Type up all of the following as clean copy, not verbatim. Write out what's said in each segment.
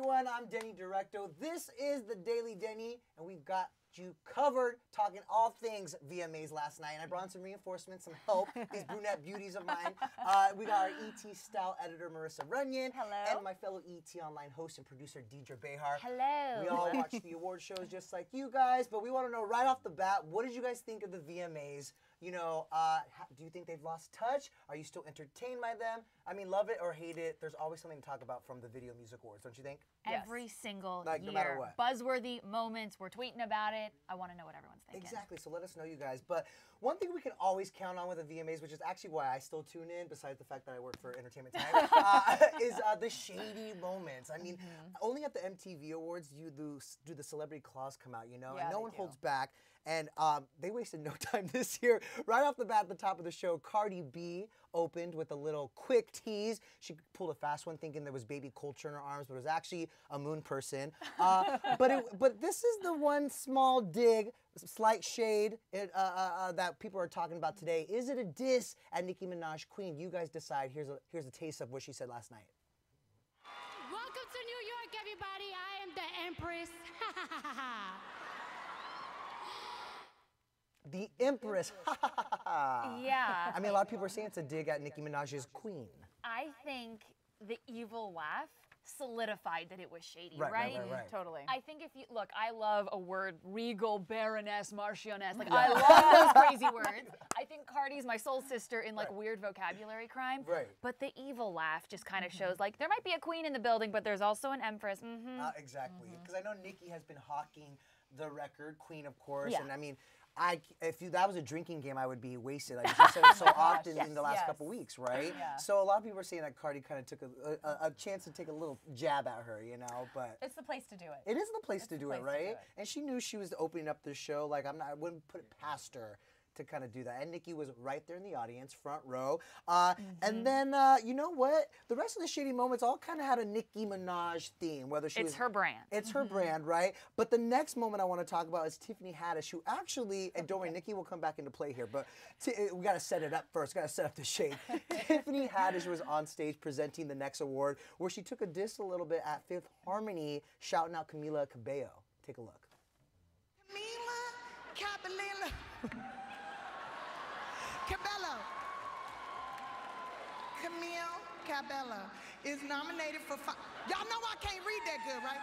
everyone, I'm Denny Directo. This is the Daily Denny, and we've got you covered talking all things VMAs last night. And I brought in some reinforcements, some help, these brunette beauties of mine. We got our ET style editor, Marisa Runyon. Hello. And my fellow ETonline host and producer, Deidre Behar. Hello. We all watch the award shows just like you guys, but we want to know right off the bat, what did you guys think of the VMAs? You know, do you think they've lost touch? Are you still entertained by them? I mean, love it or hate it, there's always something to talk about from the Video Music Awards, don't you think? Every single like, year. no matter what. Buzzworthy moments, we're tweeting about it. I want to know what everyone's thinking. Exactly, so let us know, you guys. But one thing we can always count on with the VMAs, which is actually why I still tune in, besides the fact that I work for Entertainment Time, is the shady moments. I mean, only at the MTV Awards do the celebrity claws come out, you know? Yeah, and no they one do. holds back. And they wasted no time this year. Right off the bat, at the top of the show, Cardi B opened with a little quick tease. She pulled a fast one thinking there was baby culture in her arms, but it was actually a moon person. But this is the one small dig, slight shade that people are talking about today. Is it a diss at Nicki Minaj, Queen? You guys decide. Here's a taste of what she said last night. Welcome to New York, everybody. I am the Empress. The Empress. Yeah. I mean, a lot of people are saying it's a dig at Nicki Minaj's Queen. I think the evil laugh solidified that it was shady, Right. Totally. I think if you, look, I love a word, regal, baroness, marchioness. Like, I love those crazy words. I think Cardi's my soul sister in, like, weird vocabulary crime. Right. But the evil laugh just kind of shows, like, there might be a queen in the building, but there's also an empress. Exactly. Because I know Nikki has been hawking the record, Queen, of course. Yeah. And I mean, if that was a drinking game, I would be wasted. Like you said it so often in the last couple weeks, right? Yeah. So a lot of people are saying that Cardi kind of took a chance to take a little jab at her, you know. But It's the place to do it. it is the place to do it, place to do right? it. And she knew she was opening up the show. Like I wouldn't put it past her to kind of do that. And Nikki was right there in the audience, front row. And then, you know what? The rest of the shady moments all kind of had a Nicki Minaj theme. Whether she It's her brand. It's her brand, right? But the next moment I want to talk about is Tiffany Haddish, who actually, and don't worry, Nikki will come back into play here, but we got to set it up first. Got to set up the shade. Tiffany Haddish was on stage presenting the next award, where she took a diss a little bit at Fifth Harmony, shouting out Camila Cabello. Take a look. Camila Cabello. Cabello. Camille Cabello is nominated for Y'all know I can't read that good, right?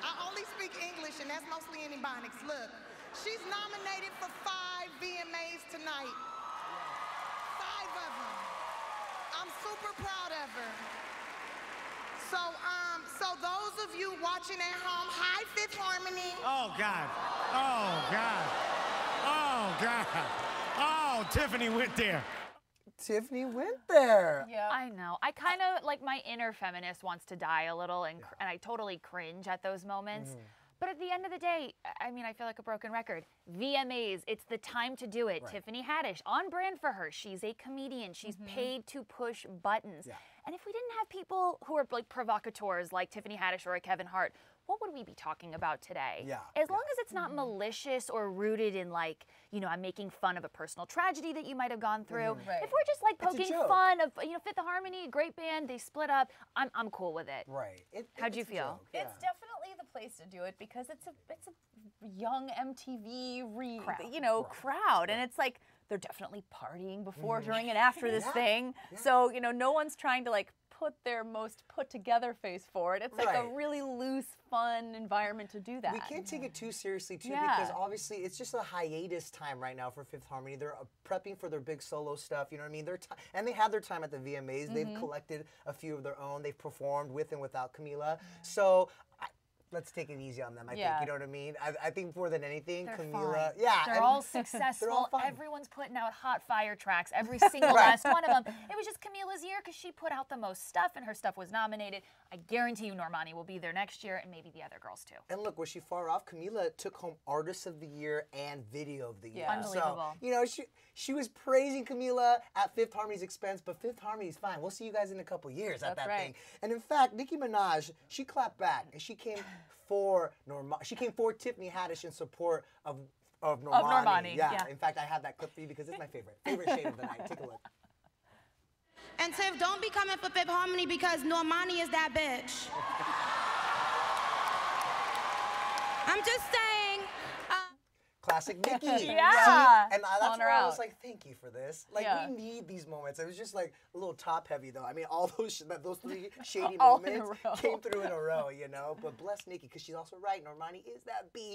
I only speak English, and that's mostly in Ebonics. Look, she's nominated for 5 VMAs tonight. 5 of them. I'm super proud of her. So those of you watching at home, hi Fifth Harmony. Oh God. Oh God. Oh God. Oh, Tiffany went there. Tiffany went there. Yeah. I know. I kind of, like, my inner feminist wants to die a little, and I totally cringe at those moments. But at the end of the day, I mean, I feel like a broken record. VMAs, it's the time to do it. Right. Tiffany Haddish, on brand for her. She's a comedian. She's paid to push buttons. Yeah. And if we didn't have people who are, like, provocateurs like Tiffany Haddish or a Kevin Hart, what would we be talking about today? Yeah. As long as it's not malicious or rooted in, like, you know, I'm making fun of a personal tragedy that you might have gone through. Right. If we're just, like, It's a poking joke. fun of, you know, Fifth Harmony, great band, they split up, I'm cool with it. Right. How'd you it's a feel? joke, yeah. It's definitely the place to do it because it's a young MTV crowd, and it's like they're definitely partying before, during, and after this thing. Yeah. So no one's trying to like put their most put together face forward. It's like a Right. really loose, fun environment to do that. We can't take it too seriously, too, Yeah. because obviously it's just a hiatus time right now for Fifth Harmony. They're prepping for their big solo stuff, you know what I mean? And they had their time at the VMAs. They've collected a few of their own. They've performed with and without Camila. So let's take it easy on them, I think, you know what I mean? I think more than anything, They're Camila, fine. yeah. They're and all successful. They're all fine. Everyone's putting out hot fire tracks, every single last one of them. It was just Camila's year because she put out the most stuff and her stuff was nominated. I guarantee you Normani will be there next year, and maybe the other girls too. And look, was she far off? Camila took home Artist of the Year and Video of the Year. Yeah. Unbelievable. So, you know, she was praising Camila at Fifth Harmony's expense, but Fifth Harmony's fine. We'll see you guys in a couple years at That's that right. thing. And in fact, Nicki Minaj, she clapped back and she came for Tiffany Haddish in support of Normani. Normani, yeah. In fact, I have that clip for you because it's my favorite shade of the night. Take a look. And Tiff, don't be coming for Fifth Harmony because Normani is that bitch. I'm just saying. Classic Nikki. Yeah. And that's Calling her where I out. was like, thank you for this. Like, Yeah. we need these moments. It was just like a little top heavy, though. I mean, all those three shady All in a moments row. came through in a row, you know? But bless Nikki, because she's also right. Normani is that B.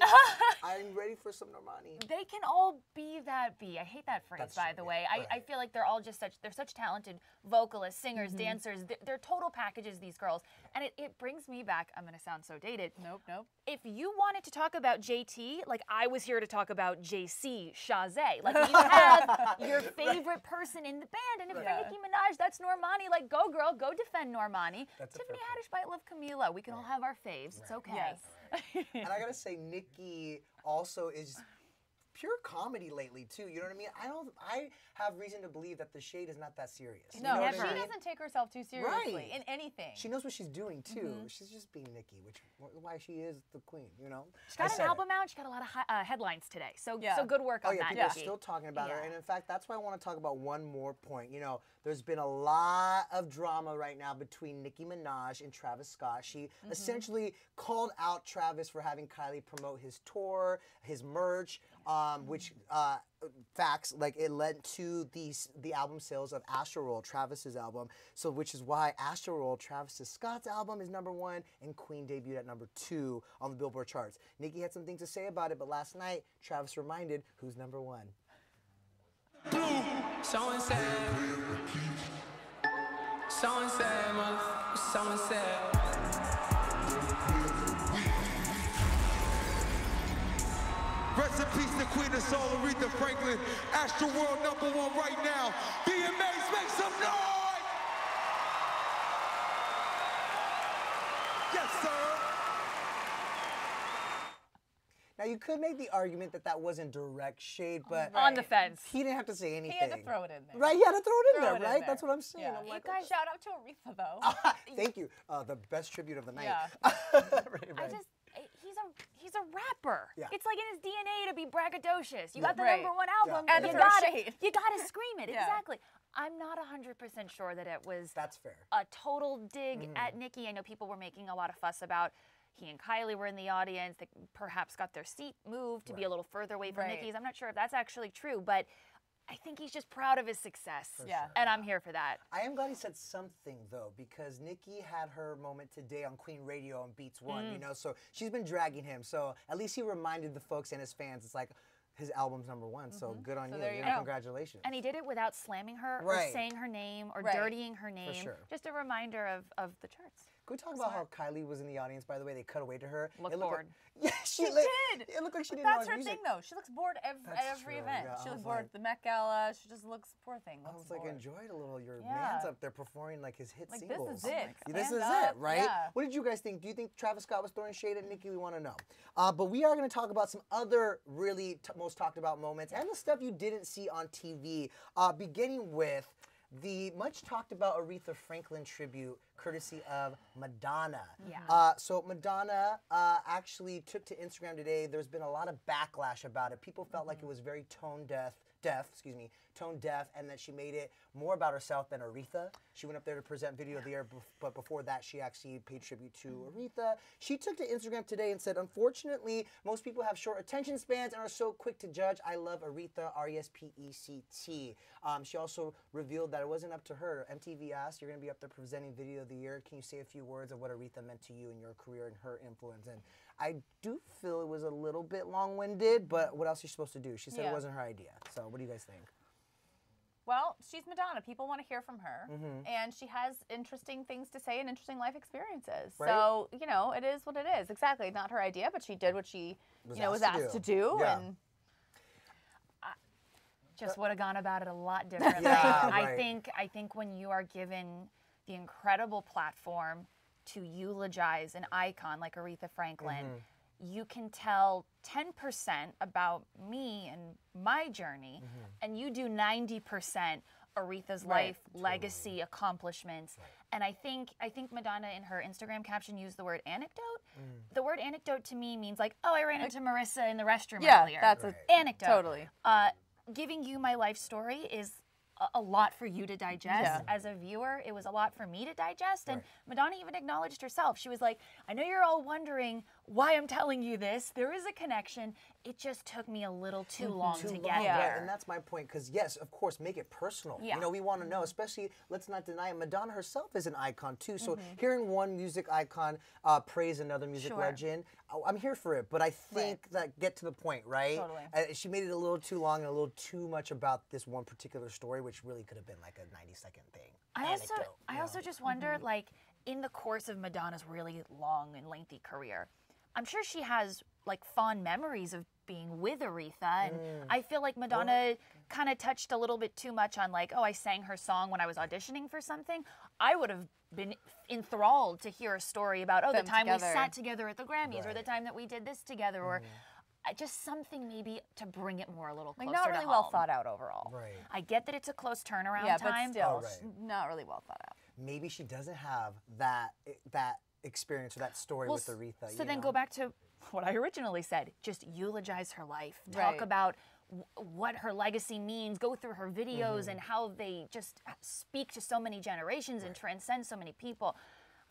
I'm ready for some Normani. They can all be that B. I hate that phrase, That's by true, the yeah. way. Right. I feel like they're all just they're such talented vocalists, singers, dancers. They're total packages, these girls. And it brings me back, I'm going to sound so dated. Nope, nope. If you wanted to talk about JT, like I was here to talk about JC, Shazé. Like you have your favorite person in the band. And if you're Nicki Minaj, that's Normani. Like go girl, go defend Normani. That's a Tiffany fair Haddish might love Camila. We can all have our faves. It's okay. Yes. And I gotta say, Nikki also is pure comedy lately too. You know what I mean? I have reason to believe that the shade is not that serious. You No, know what she I mean? doesn't take herself too seriously Right. in anything. She knows what she's doing too. She's just being Nikki, which why she is the queen. You know. She got an album out. She got a lot of headlines today. So so good work Oh on yeah, that, people are Nikki. still talking about her, and in fact, that's why I want to talk about one more point. You know, there's been a lot of drama right now between Nicki Minaj and Travis Scott. She essentially called out Travis for having Kylie promote his tour, his merch, which facts like it led to the album sales of Astroworld, Travis's album. So which is why Astroworld, Travis Scott's album, is #1, and Queen debuted at #2 on the Billboard charts. Nicki had some things to say about it, but last night Travis reminded who's #1. So and said, motherfucker, so and said. Rest in peace, the Queen of Soul, Aretha Franklin. Astroworld #1 right now. VMAs, make some noise! Yes, sir. Now you could make the argument that that wasn't direct shade, but On the fence. he didn't have to say anything. He had to throw it in there. Right, he had to throw it in Throw there, it in right? there. That's what I'm saying. Yeah. I'm like, guys, shout out to Aretha though. thank you. The best tribute of the night. Yeah. Right. He's a rapper. Yeah. It's like in his DNA to be braggadocious. You got the Right. #1 album, And you to got throw it. shade. You got to scream it. Yeah. Exactly. I'm not 100% sure that it was That's fair. a total dig at Nikki. I know people were making a lot of fuss about he and Kylie were in the audience. They perhaps got their seat moved to be a little further away from Right. Nikki's. I'm not sure if that's actually true, but I think he's just proud of his success. Yeah. And I'm here for that. I am glad he said something though, because Nikki had her moment today on Queen Radio on Beats One. You know, so she's been dragging him. So at least he reminded the folks and his fans. It's like his album's #1. So good on So you. there you You know, go. congratulations. And he did it without slamming her Right. or saying her name or Right. dirtying her name. sure. Just a reminder of the charts. Can we talk about how Kylie was in the audience? By the way, they cut away to her. Looked It looked bored. Like, yeah, she did. It looked like she didn't That's know her his thing music. though. She looks bored at That's every true, event. yeah, I She looks was bored like- at the Met Gala. She just looks, poor thing. I Looks was like, bored. enjoy it a little. Your Yeah. man's up there performing like his hit Like, this singles. is it. Yeah, this Stand is up. it, right? Yeah. What did you guys think? Do you think Travis Scott was throwing shade at Nikki? We want to know. But we are going to talk about some other really most talked about moments and the stuff you didn't see on TV. Beginning with the much talked about Aretha Franklin tribute, courtesy of Madonna. Yeah. So Madonna actually took to Instagram today. There's been a lot of backlash about it. People felt like it was very tone deaf, and that she made it more about herself than Aretha. She went up there to present Video of the Year, but before that, she actually paid tribute to Aretha. She took to Instagram today and said, unfortunately, most people have short attention spans and are so quick to judge. I love Aretha, R-E-S-P-E-C-T. She also revealed that it wasn't up to her. MTV asked, you're going to be up there presenting Video of the Year. Can you say a few words of what Aretha meant to you in your career and her influence? And I do feel it was a little bit long-winded, but what else are you supposed to do? She said it wasn't her idea. So what do you guys think? Well, she's Madonna. People want to hear from her. And she has interesting things to say and interesting life experiences. Right. So, you know, it is what it is. Exactly. Not her idea, but she did what she, was asked to do. Yeah. And Just would have gone about it a lot differently. Yeah, I right. think when you are given the incredible platform to eulogize an icon like Aretha Franklin, you can tell 10% about me and my journey, and you do 90% Aretha's life, legacy, accomplishments. And I think Madonna in her Instagram caption used the word anecdote. The word anecdote to me means like, oh, I ran into Marisa in the restroom earlier. that's anecdote. Totally. Giving you my life story is a lot for you to digest as a viewer. It was a lot for me to digest. And Madonna even acknowledged herself. She was like, I know you're all wondering why I'm telling you this. There is a connection. It just took me a little too long to get there. Right. And that's my point, because yes, of course, make it personal. You know, we want to know, especially, let's not deny it, Madonna herself is an icon too. So hearing one music icon praise another music legend, I'm here for it. But I think that get to the point, right? Totally. She made it a little too long and a little too much about this one particular story, which really could have been like a 90-second thing. I also just wonder, like, in the course of Madonna's really long and lengthy career, I'm sure she has like fond memories of being with Aretha, and I feel like Madonna kind of touched a little bit too much on like, oh, I sang her song when I was auditioning for something. I would have been enthralled to hear a story about, oh, the time we sat together at the Grammys, or the time that we did this together, or just something maybe to bring it more a little closer to home. Not really well thought out overall. Right. I get that it's a close turnaround time. But still, not really well thought out. Maybe she doesn't have that experience or that story with Aretha. So then go back to what I originally said. Just eulogize her life. Talk about what her legacy means. Go through her videos and how they just speak to so many generations and transcend so many people.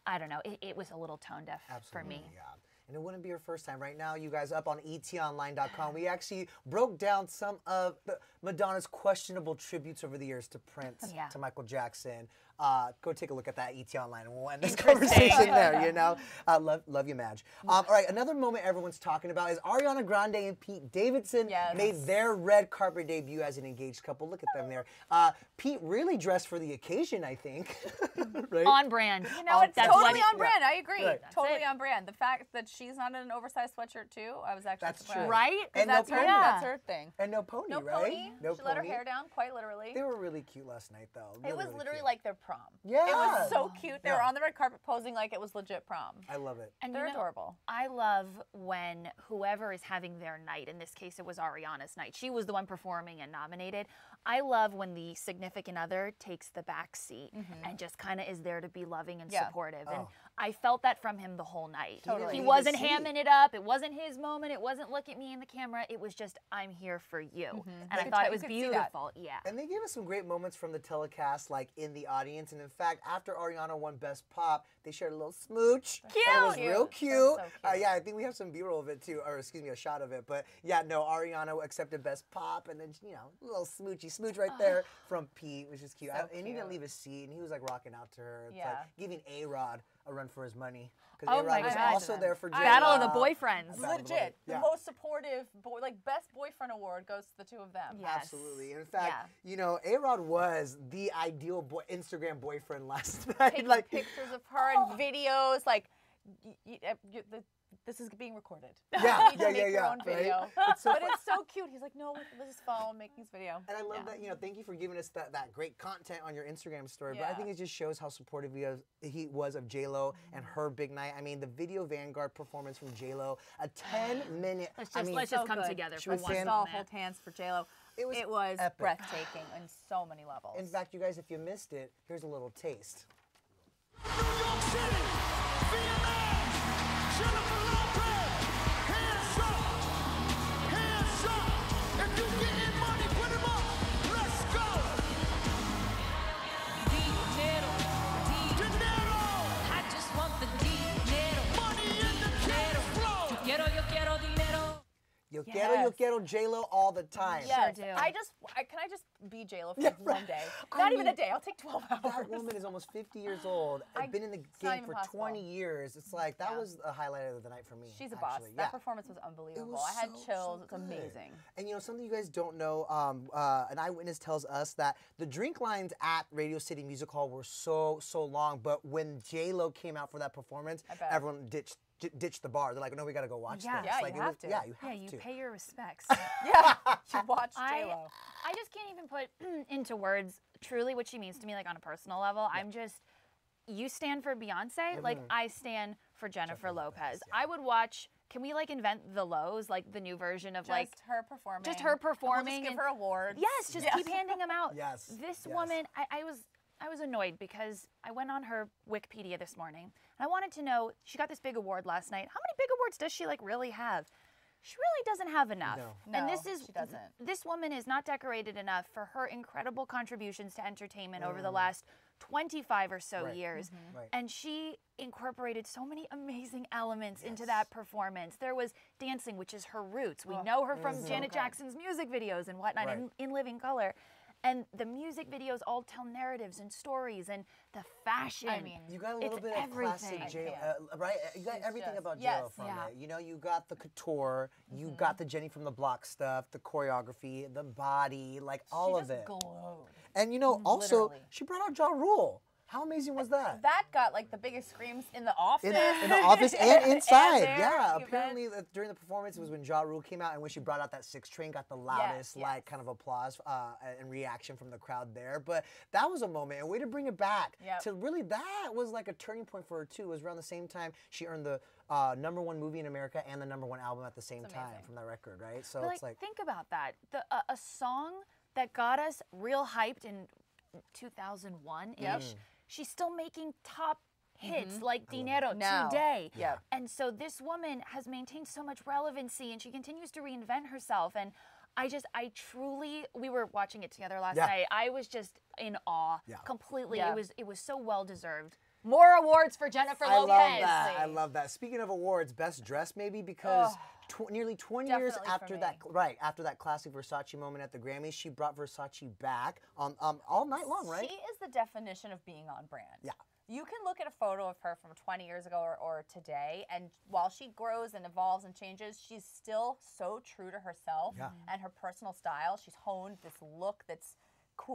I don't know. It was a little tone deaf for me. Yeah. And it wouldn't be your first time. Right now, you guys up on ETonline.com, we actually broke down some of Madonna's questionable tributes over the years to Prince, to Michael Jackson. Go take a look at that ETonline, and we'll end this conversation there, you know? Love you, Madge. All right, another moment everyone's talking about is Ariana Grande and Pete Davidson made their red carpet debut as an engaged couple. Look at them there. Pete really dressed for the occasion, I think. Right? On brand. You know, it's totally on brand. I agree. Totally on brand. The fact that she's not in an oversized sweatshirt, too, I was actually surprised. True. Right? And that's her thing. And no pony, right? No pony. She let her hair down, quite literally. They were really cute last night, though. It was literally like their prom. Yeah. It was so cute. They were on the red carpet posing like it was legit prom. I love it. And they're adorable. I love when whoever is having their night, in this case it was Ariana's night, she was the one performing and nominated. I love when the significant other takes the back seat and just kind of is there to be loving and supportive. And I felt that from him the whole night. Totally. He wasn't hamming it up. It wasn't his moment. It wasn't look at me in the camera. It was just, I'm here for you. And I thought it was beautiful. Yeah. And they gave us some great moments from the telecast, like in the audience. And in fact, after Ariana won Best Pop, they shared a little smooch. Cute. That was real cute. So cute. Yeah, I think we have some B-roll of it too, or excuse me, a shot of it. But yeah, no, Ariana accepted Best Pop, and then, you know, a little smooch right there from Pete, which is cute. And he didn't leave his seat, and he was like rocking out to her. It's like giving A-Rod a run for his money. Because A-Rod was also there for JLo. Battle of the boyfriends. Legit. The most supportive, best boyfriend award goes to the two of them. Yes. Absolutely. In fact, you know, A-Rod was the ideal Instagram boyfriend last night. Taking pictures of her and videos, like, this is being recorded. Yeah, you need to make your own video. But it's so cute. He's like, no, with his phone, making his video. And I love that, you know, thank you for giving us that great content on your Instagram story. But I think it just shows how supportive he was of JLo and her big night. I mean, the Video Vanguard performance from JLo, a 10-minute. Let's just come together for one moment. All hold hands for JLo. It was epic. Breathtaking on so many levels. In fact, you guys, if you missed it, here's a little taste. New York City, VMAs, Jennifer Lopez, hands up. If you getting money, put them up. Let's go. Dinero. I just want the dinero. Money in the cash flow. Yo quiero dinero. Yo quiero JLo all the time. Yes. Sure do. Can I just be JLo for one day? Not even a day. I'll take 12 hours. That woman is almost 50 years old. I've been in the game for 20 years. It's like, that was a highlight of the night for me. She's a boss. That performance was unbelievable. I had chills. It's amazing. And you know, something you guys don't know, an eyewitness tells us that the drink lines at Radio City Music Hall were so long, but when JLo came out for that performance, everyone ditched the bar. They're like, no, we got to go watch this. Yeah, like, you have to. Yeah, you have to. Yeah, you pay your respects. You watch JLo. I just can't even put into words truly what she means to me, like on a personal level. I'm just, you stand for Beyonce, like I stand for Jennifer Lopez. I would watch, can we like invent the Lows, like the new version of like her performing. Just her performing. We'll just give her awards. Yes, just keep handing them out. Yes. This woman, I was annoyed because I went on her Wikipedia this morning and I wanted to know, she got this big award last night. How many big awards does she like really have? she really doesn't have enough. No, And this is she doesn't. This woman is not decorated enough for her incredible contributions to entertainment over the last 25 or so years. And she incorporated so many amazing elements into that performance. There was dancing, which is her roots. We know her from Janet Jackson's music videos and whatnot in Living Color. And the music videos all tell narratives and stories, and the fashion. I mean, you got a little bit of classic right? You got everything about J.Lo from it. You know, you got the couture, you got the Jenny from the Block stuff, the choreography, the body, like all of it. Glowed. And you know, also she brought out Ja Rule. How amazing was that? That got like the biggest screams in the office. In the office and inside. And yeah, apparently during the performance, it was when Ja Rule came out and when she brought out that 6 train, got the loudest like kind of applause and reaction from the crowd there. But that was a moment, and way to bring it back. To really, that was like a turning point for her too. It was around the same time she earned the #1 movie in America and the #1 album at the same time from that record, right? So but it's like think about that. A song that got us real hyped in 2001-ish. She's still making top hits like Dinero today. And so this woman has maintained so much relevancy, and she continues to reinvent herself. And I truly, we were watching it together last night. I was just in awe completely. It was so well deserved. More awards for Jennifer Lopez. I love that. I love that. Speaking of awards, Best Dress maybe, because nearly 20 years after that, after that classic Versace moment at the Grammys, she brought Versace back all night long, right? She is the definition of being on brand. Yeah. You can look at a photo of her from 20 years ago or today, and while she grows and evolves and changes, she's still so true to herself and her personal style. She's honed this look that's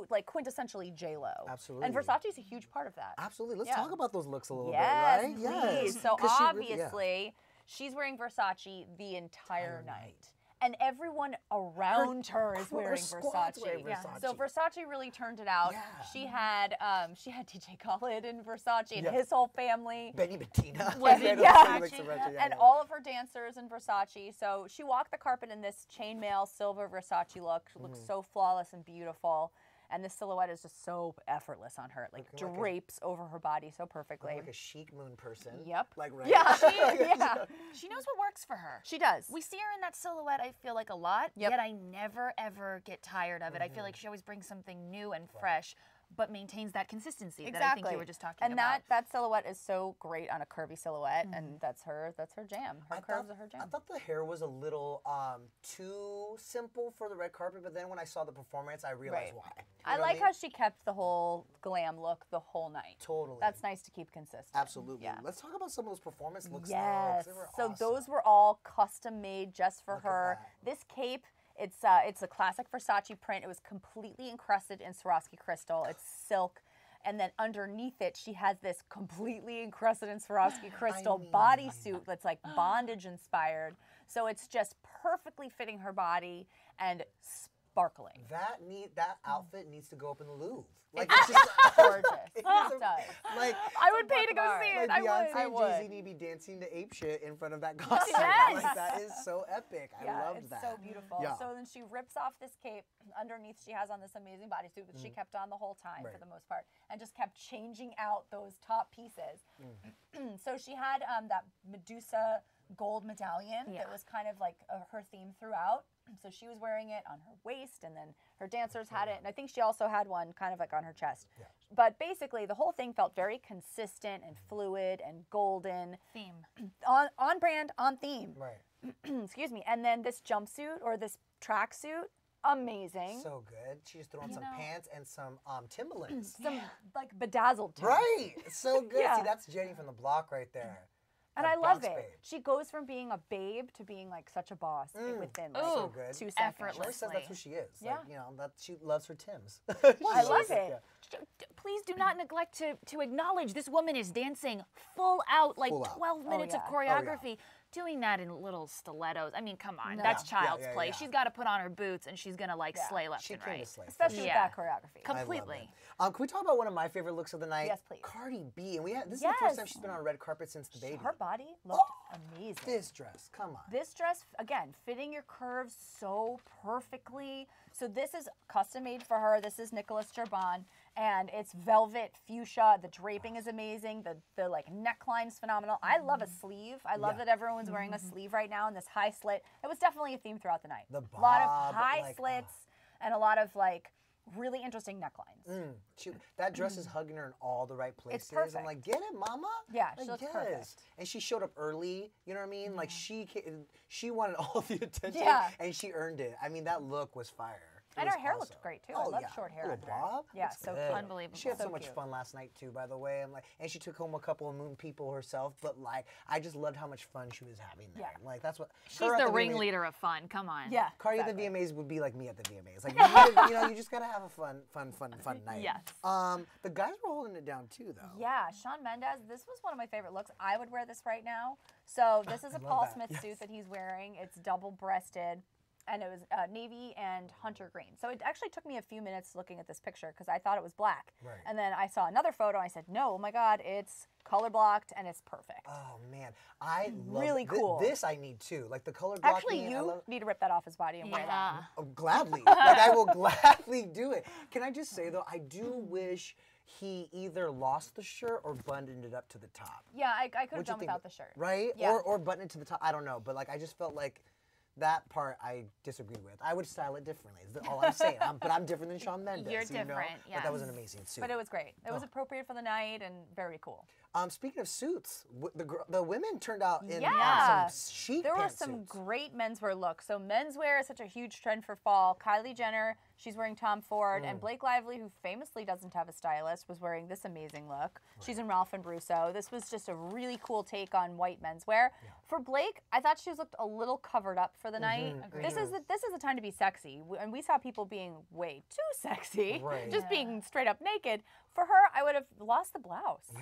like quintessentially J.Lo. Absolutely. And Versace's a huge part of that. Absolutely. Let's talk about those looks a little yes, bit, right? Please. Yes, so obviously, she's wearing Versace the entire night. And everyone around her is wearing Versace. So Versace really turned it out. She had DJ Khaled in Versace and his whole family. Benny Bettina. And all of her dancers in Versace. So she walked the carpet in this chainmail silver Versace look. She looks so flawless and beautiful. And the silhouette is just so effortless on her. It like drapes over her body so perfectly. Like a chic moon person. Yep. Like right. She knows what works for her. She does. We see her in that silhouette, I feel like, a lot, yet I never, ever get tired of it. I feel like she always brings something new and fresh, but maintains that consistency that I think you were just talking about. And that silhouette is so great on a curvy silhouette, and that's her jam. Her curves are her jam. I thought the hair was a little too simple for the red carpet, but then when I saw the performance, I realized why. I like how she kept the whole glam look the whole night. Totally. That's nice to keep consistent. Absolutely. Let's talk about some of those performance looks. Yes. They were so awesome. those were all custom made just for her. This cape, it's a classic Versace print. It was completely encrusted in Swarovski crystal. It's silk. And then underneath it, she has this completely encrusted in Swarovski crystal bodysuit that's like bondage inspired. So it's just perfectly fitting her body and sparkling. That outfit needs to go up in the Louvre. Like it's just gorgeous. It does. Like I would pay to go see it. Like I Beyonce would. and Jay-Z need to be dancing to ape shit in front of that costume. Yes. Like that is so epic. I loved that. It's so beautiful. So then she rips off this cape. Underneath, she has on this amazing bodysuit that she kept on the whole time for the most part, and just kept changing out those top pieces. So she had that Medusa gold medallion that was kind of like her theme throughout. So she was wearing it on her waist, and then her dancers had it, and I think she also had one kind of like on her chest. But basically, the whole thing felt very consistent and fluid and golden. Theme. On brand, on theme. Right. Excuse me. And then this jumpsuit or this tracksuit, amazing. So good. She just threw on some pants and some Timberlands. Some like bedazzled tips. Right. So good. See, that's Jenny from the Block right there. And I love it. She goes from being a babe to being like such a boss within like so good. 2 seconds. She always says that's who she is. Like, you know, that she loves her Tims. I love it. Please do not neglect to acknowledge this woman is dancing full out, like 12 minutes of choreography. Doing that in little stilettos. I mean, come on. That's child's play. She's got to put on her boots and she's going to like slay left and right. Especially with that choreography. Completely. Can we talk about one of my favorite looks of the night? Yes, please. Cardi B. And this is the first time she's been on a red carpet since the baby. Her body looked amazing. This dress, come on. This dress, again, fitting your curves so perfectly. So this is custom made for her. This is Nicholas Gerban. and it's velvet fuchsia. The draping is amazing. The like neckline's phenomenal. I love a sleeve. I love that everyone's wearing a sleeve right now, and this high slit. It was definitely a theme throughout the night. The a lot of bob, high like, slits and a lot of like really interesting necklines. That dress is hugging her in all the right places. It's perfect. I'm like, get it, mama. Yeah, like, she looks yes. perfect. And she showed up early. You know what I mean? Like she wanted all the attention, and she earned it. I mean, that look was fire. And her hair looked great too. I love short hair. Little bob. Yeah, That's so good. cute. Unbelievable. She had so So much cute. fun last night too, by the way. I'm like, and she took home a couple of moon people herself. But like, I just loved how much fun she was having there. Yeah. Like that's what. She's her at the VMAs ringleader of fun. Come on. Yeah. Cardi exactly. at the VMAs would be like me at the VMAs. Like you just gotta have a fun night. Yes. The guys were holding it down too, though. Yeah, Shawn Mendes, this was one of my favorite looks. I would wear this right now. So this is a Paul that. Smith Yes. suit that he's wearing. It's double-breasted, and it was navy and hunter green. So it actually took me a few minutes looking at this picture because I thought it was black. Right. And then I saw another photo, and I said, no, oh my God, it's color blocked, and it's perfect. Oh man, I love Really cool. This I need too. Like the color blocking. Actually, you need to rip that off his body and wear that. Yeah. Oh, gladly. Like I will gladly do it. Can I just say though, I do wish he either lost the shirt or buttoned it up to the top. Yeah, I could have What'd you done think? without the shirt. Right? Yeah. Or button it to the top. I don't know, but like I just felt like that part I disagreed with. I would style it differently. Is all I'm saying. But I'm different than Shawn Mendes. You're you know? different, But that was yes. an amazing suit. But it was great. It was appropriate for the night and very cool. Speaking of suits, the women turned out in Yeah. some chic There were some pantsuits. great menswear looks. So menswear is such a huge trend for fall. Kylie Jenner, she's wearing Tom Ford, and Blake Lively, who famously doesn't have a stylist, was wearing this amazing look. She's in Ralph and Russo. This was just a really cool take on white menswear. For Blake, I thought she looked a little covered up for the night. This is the time to be sexy, and we saw people being way too sexy, just being straight up naked. For her, I would have lost the blouse. Yeah,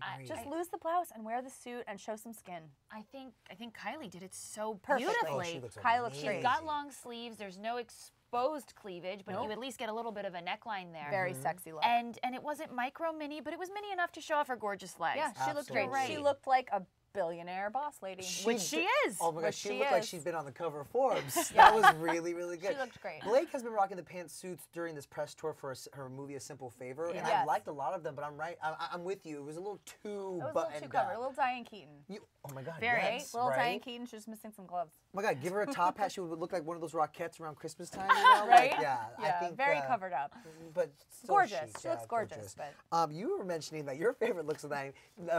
I agree. Just lose the blouse and wear the suit and show some skin. I think Kylie did it so Perfectly. beautifully. Oh, she looks Kylie looks amazing. She's got long sleeves. There's no exposed cleavage, but Nope. you at least get a little bit of a neckline there. Very sexy look. And it wasn't micro mini, but it was mini enough to show off her gorgeous legs. Yeah, she looked great. Absolutely. She looked like a billionaire boss lady. Which she is. Oh my gosh, Which she she looked like is. she's been on the cover of Forbes. That was really, really good. She looked great. Blake has been rocking the pantsuits during this press tour for her movie A Simple Favor, and Yes. I've liked a lot of them, but I'm with you. It was a little too It was a little buttoned too covered. up. A little Diane Keaton. Oh my God, Very. yes, Little right? Diane Keaton. She's just missing some gloves. Oh my God, give her a top hat. She would look like one of those Rockettes around Christmas time, you know? Right? Like, yeah, I think very covered up. But still Gorgeous. chic, She looks yeah, gorgeous, but- you were mentioning that your favorite looks of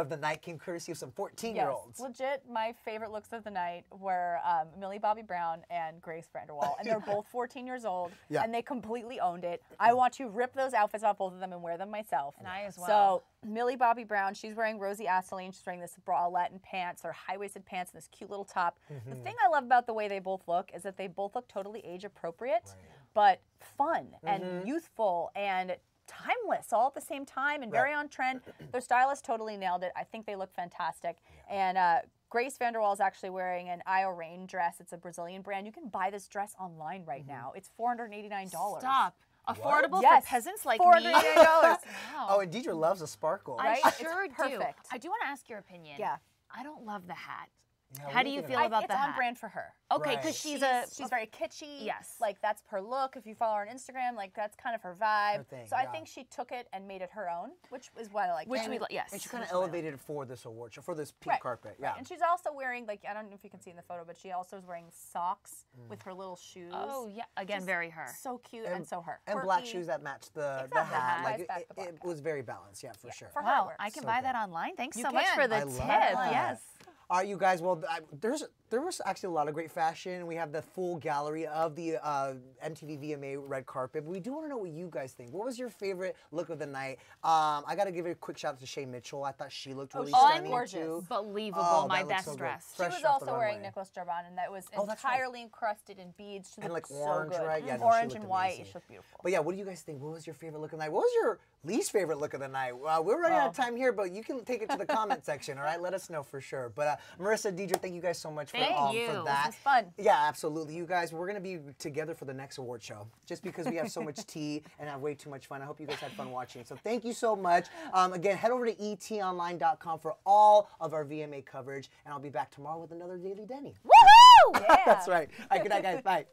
the night came courtesy of some 14-year-olds. Yes, legit. My favorite looks of the night were Millie Bobby Brown and Grace Vanderwaal, and they're both 14 years old, Yeah. and they completely owned it. I want to rip those outfits off both of them and wear them myself. And I as well. So Millie Bobby Brown, she's wearing Rosie Asseline. She's wearing this bralette and pants, or high-waisted pants, and this cute little top. The thing I love about the way they both look is that they both look totally age-appropriate, but fun and youthful and timeless all at the same time, and very on trend. Their stylist totally nailed it. I think they look fantastic. And Grace Vanderwaal is actually wearing an Io Rain dress. It's a Brazilian brand. You can buy this dress online right now. It's $489. Stop. Affordable Yes. for peasants like $489. me. Wow. Oh, and Deidre loves a sparkle. Right? I It's sure do. perfect. I do want to ask your opinion. Yeah. I don't love the hat. Yeah, what How do do you you think feel about about It's the on hat? brand for her. Okay, Right. because She's very kitschy. Yes. Like that's her look. If you follow her on Instagram, like that's kind of her vibe. Her thing, so I yeah. think she took it and made it her own, which is what I like. Which And- we yes. And she kind of elevated it for this award show, for this pink Right, carpet. right. Yeah. And she's also wearing, like, I don't know if you can see in the photo, but she also is wearing socks with her little shoes. Oh yeah, again Just very her. So cute and so her. And black Quirky. shoes that match the Exactly. hat. Like Ties back the it black was very balanced, yeah, for sure. For her Wow, works. I can So buy good. that online. Thanks You so much can. for the I tip. love that. Yes. All right, you guys. Well, there was actually a lot of great fashion. We have the full gallery of the MTV VMA red carpet. But we do want to know what you guys think. What was your favorite look of the night? I got to give a quick shout out to Shay Mitchell. I thought she looked really stunning gorgeous. too. Unbelievable. Oh, My that looked best so good. dress. She Fresh was off the also wearing runway. Nicholas Jarban, and that was Oh, that's right. entirely encrusted in beads. She And, looked like, orange, so good. right? Yeah, no, she Orange looked and white. amazing. She looked beautiful. But yeah, what do you guys think? What was your favorite look of the night? What was your least favorite look of the night? We're running out of time here, but you can take it to the comment section, all right? Let us know for sure. But Marisa, Deidre, thank you guys so much Thank for you. that. This was fun. Yeah, absolutely. You guys, we're going to be together for the next award show just because we have so much tea and have way too much fun. I hope you guys had fun watching. So thank you so much. Again, head over to ETonline.com for all of our VMA coverage, and I'll be back tomorrow with another Daily Denny. Woohoo! Yeah. That's right. All right, good night, guys. Bye.